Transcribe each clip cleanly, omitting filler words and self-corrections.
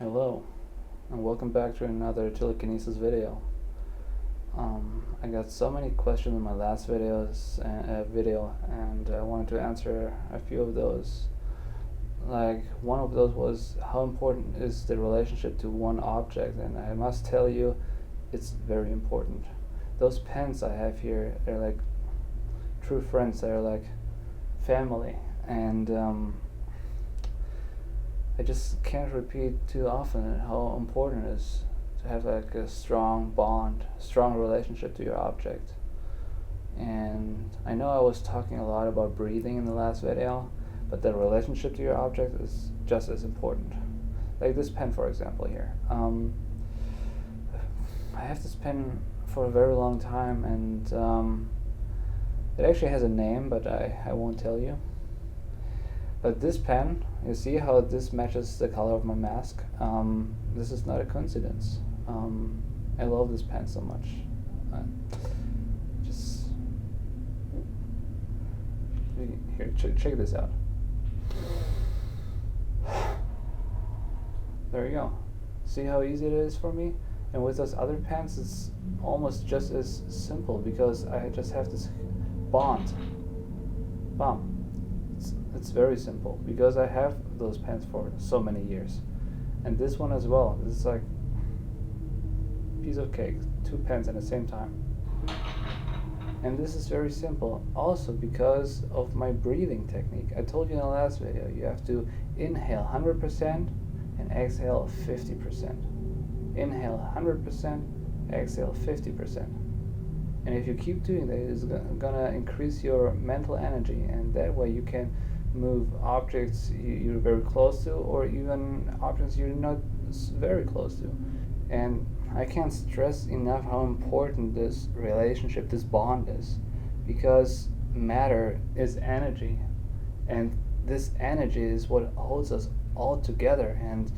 Hello, and welcome back to another Telekinesis video. I got so many questions in my last video, and I wanted to answer a few of those. Like, one of those was, how important is the relationship to one object? And I must tell you, it's very important. Those pens I have here, they're like true friends, they're like family, and I just can't repeat too often how important it is to have like a strong bond, strong relationship to your object. And I know I was talking a lot about breathing in the last video, but the relationship to your object is just as important. Like this pen, for example, here. I have this pen for a very long time, and it actually has a name, but I won't tell you. But this pen, you see how this matches the color of my mask? This is not a coincidence. I love this pen so much. Just here, check this out. There you go. See how easy it is for me? And with those other pens, it's almost just as simple because I just have this bond. Bam. It's very simple because I have those pens for so many years. And this one as well. This is like piece of cake, 2 pens at the same time. And this is very simple also because of my breathing technique. I told you in the last video, you have to inhale 100% and exhale 50%. Inhale 100%, exhale 50%. And if you keep doing that, it's gonna increase your mental energy, and that way you can move objects you're very close to, or even objects you're not very close to. And I can't stress enough how important this relationship, this bond is, because matter is energy, and this energy is what holds us all together. And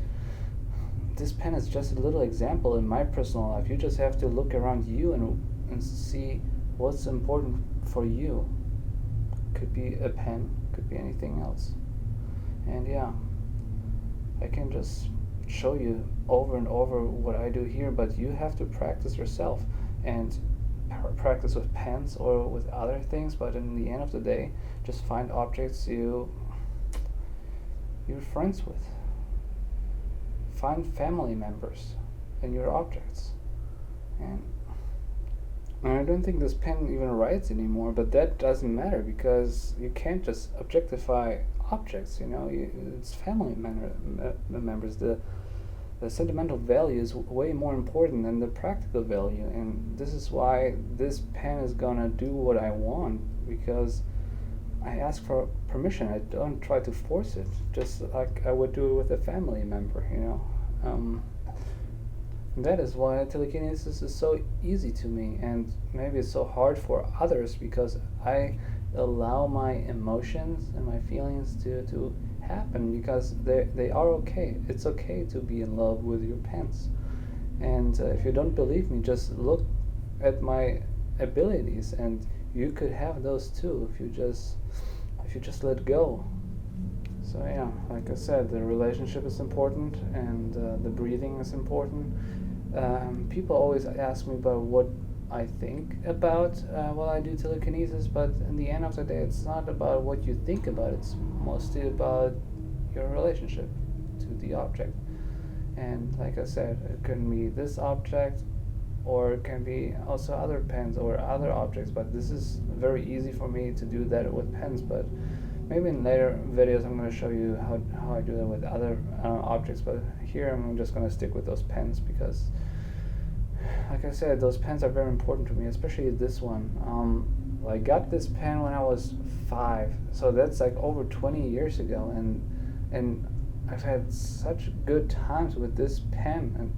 this pen is just a little example in my personal life. You just have to look around you and see what's important for you. Could be a pen, could be anything else. And yeah, I can just show you over and over what I do here, but you have to practice yourself and practice with pens or with other things. But in the end of the day, just find objects you're friends with. Find family members in your objects. And I don't think this pen even writes anymore, but that doesn't matter because you can't just objectify objects, it's family members. The sentimental value is way more important than the practical value, and this is why this pen is gonna do what I want, because I ask for permission. I don't try to force it, just like I would do it with a family member, That is why telekinesis is so easy to me, and maybe it's so hard for others, because I allow my emotions and my feelings to happen, because they are okay. It's okay to be in love with your pens. And if you don't believe me, just look at my abilities, and you could have those too if you just let go. So yeah, like I said, the relationship is important, and the breathing is important. People always ask me about what I think about while I do telekinesis, but in the end of the day, it's not about what you think about, it's mostly about your relationship to the object. And like I said, it can be this object, or it can be also other pens or other objects, but this is very easy for me to do that with pens. But maybe in later videos I'm going to show you how I do that with other objects, but here I'm just going to stick with those pens because, like I said, those pens are very important to me, especially this one. I got this pen when I was 5, so that's like over 20 years ago, and I've had such good times with this pen, and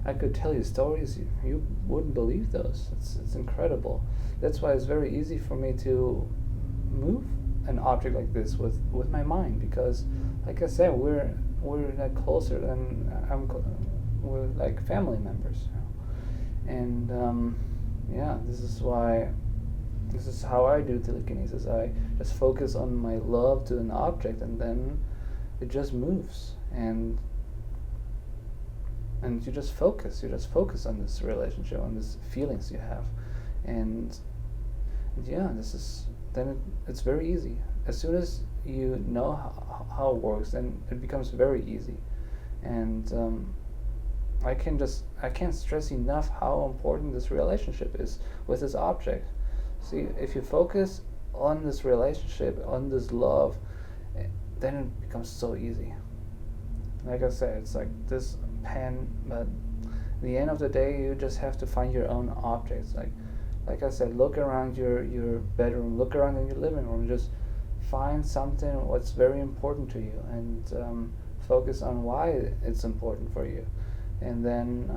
I could tell you stories you wouldn't believe those. It's incredible. That's why it's very easy for me to move an object like this with my mind, because like I said, we're like closer than we're like family members, and yeah, this is how I do telekinesis. I just focus on my love to an object, and then it just moves. And and you just focus on this relationship, on these feelings you have, and yeah, it's very easy. As soon as you know how it works, then it becomes very easy. And I can't stress enough how important this relationship is with this object. See, if you focus on this relationship, on this love, then it becomes so easy. Like I said, it's like this pen, but at the end of the day, you just have to find your own objects. Like I said, look around your bedroom, look around in your living room, just find something what's very important to you, and focus on why it's important for you. And then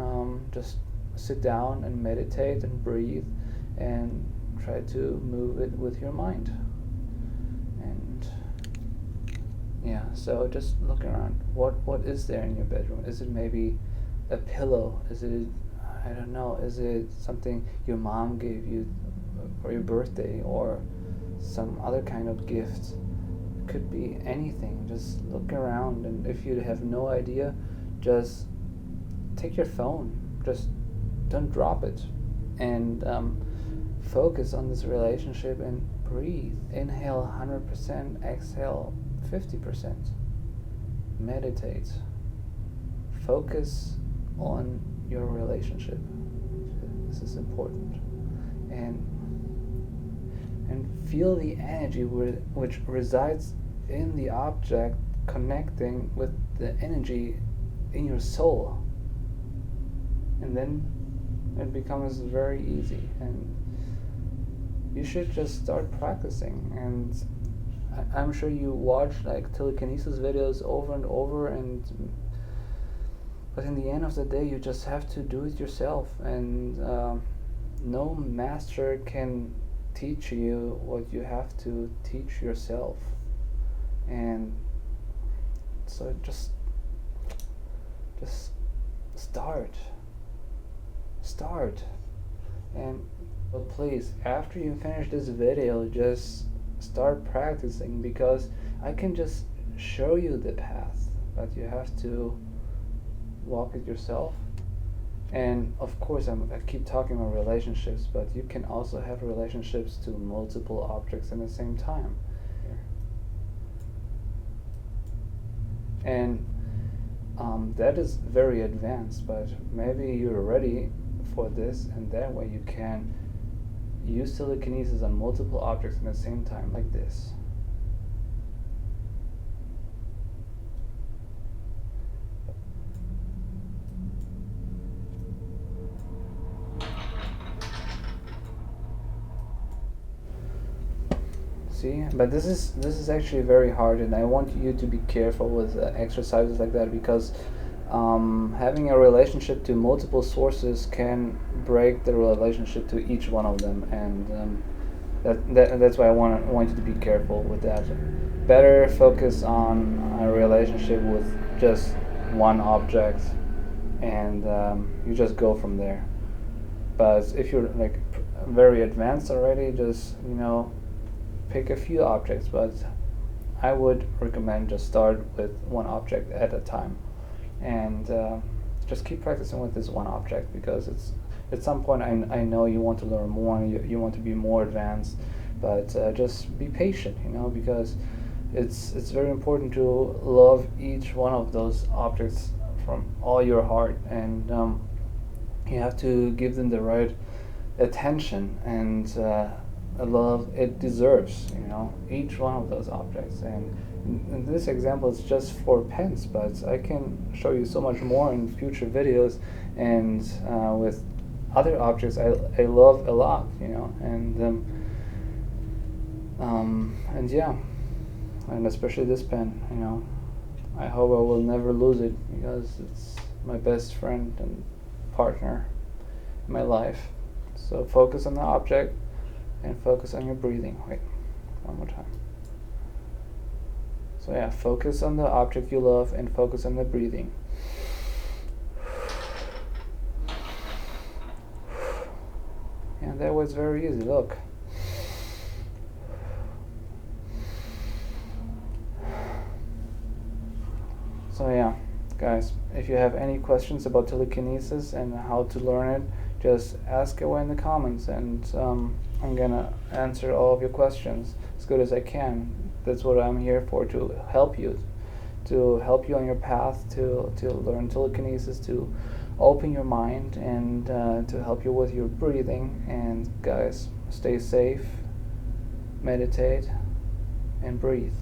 just sit down and meditate and breathe and try to move it with your mind. And yeah, so just look around. What is there in your bedroom? Is it maybe a pillow? Is it, I don't know, is it something your mom gave you for your birthday, or some other kind of gift? It could be anything. Just look around, and if you have no idea, just take your phone, just don't drop it, and focus on this relationship and breathe. Inhale 100%, exhale 50%. Meditate. Focus on your relationship. This is important. And feel the energy which resides in the object, connecting with the energy in your soul. And then it becomes very easy, and you should just start practicing. And I'm sure you watch like telekinesis videos over and over, but in the end of the day, you just have to do it yourself, and no master can teach you what you have to teach yourself. And so just start. And but please, after you finish this video, just start practicing, because I can just show you the path, but you have to walk it yourself. And of course, I keep talking about relationships, but you can also have relationships to multiple objects at the same time. And that is very advanced, but maybe you're ready for this, and that way you can use telekinesis on multiple objects at the same time, like this. See, but this is actually very hard, and I want you to be careful with exercises like that, because having a relationship to multiple sources can break the relationship to each one of them, and that's why I want you to be careful with that. Better focus on a relationship with just one object, and you just go from there. But if you're like very advanced already, just pick a few objects, but I would recommend just start with one object at a time, and just keep practicing with this one object, because it's at some point I know you want to learn more, and you want to be more advanced, but just be patient, because it's very important to love each one of those objects from all your heart, and you have to give them the right attention and love it deserves, each one of those objects. And in this example, it's just 4 pens, but I can show you so much more in future videos, and with other objects I love a lot, and yeah, and especially this pen, I hope I will never lose it, because it's my best friend and partner in my life. So focus on the object and focus on your breathing. Wait, one more time. So yeah, focus on the object you love and focus on the breathing. And that was very easy, look. So yeah, guys, if if you have any questions about telekinesis and how to learn it, just ask away in the comments, and I'm gonna answer all of your questions as good as I can. That's what I'm here for, to help you on your path to learn telekinesis, to open your mind, and to help you with your breathing. And guys, stay safe, meditate, and breathe.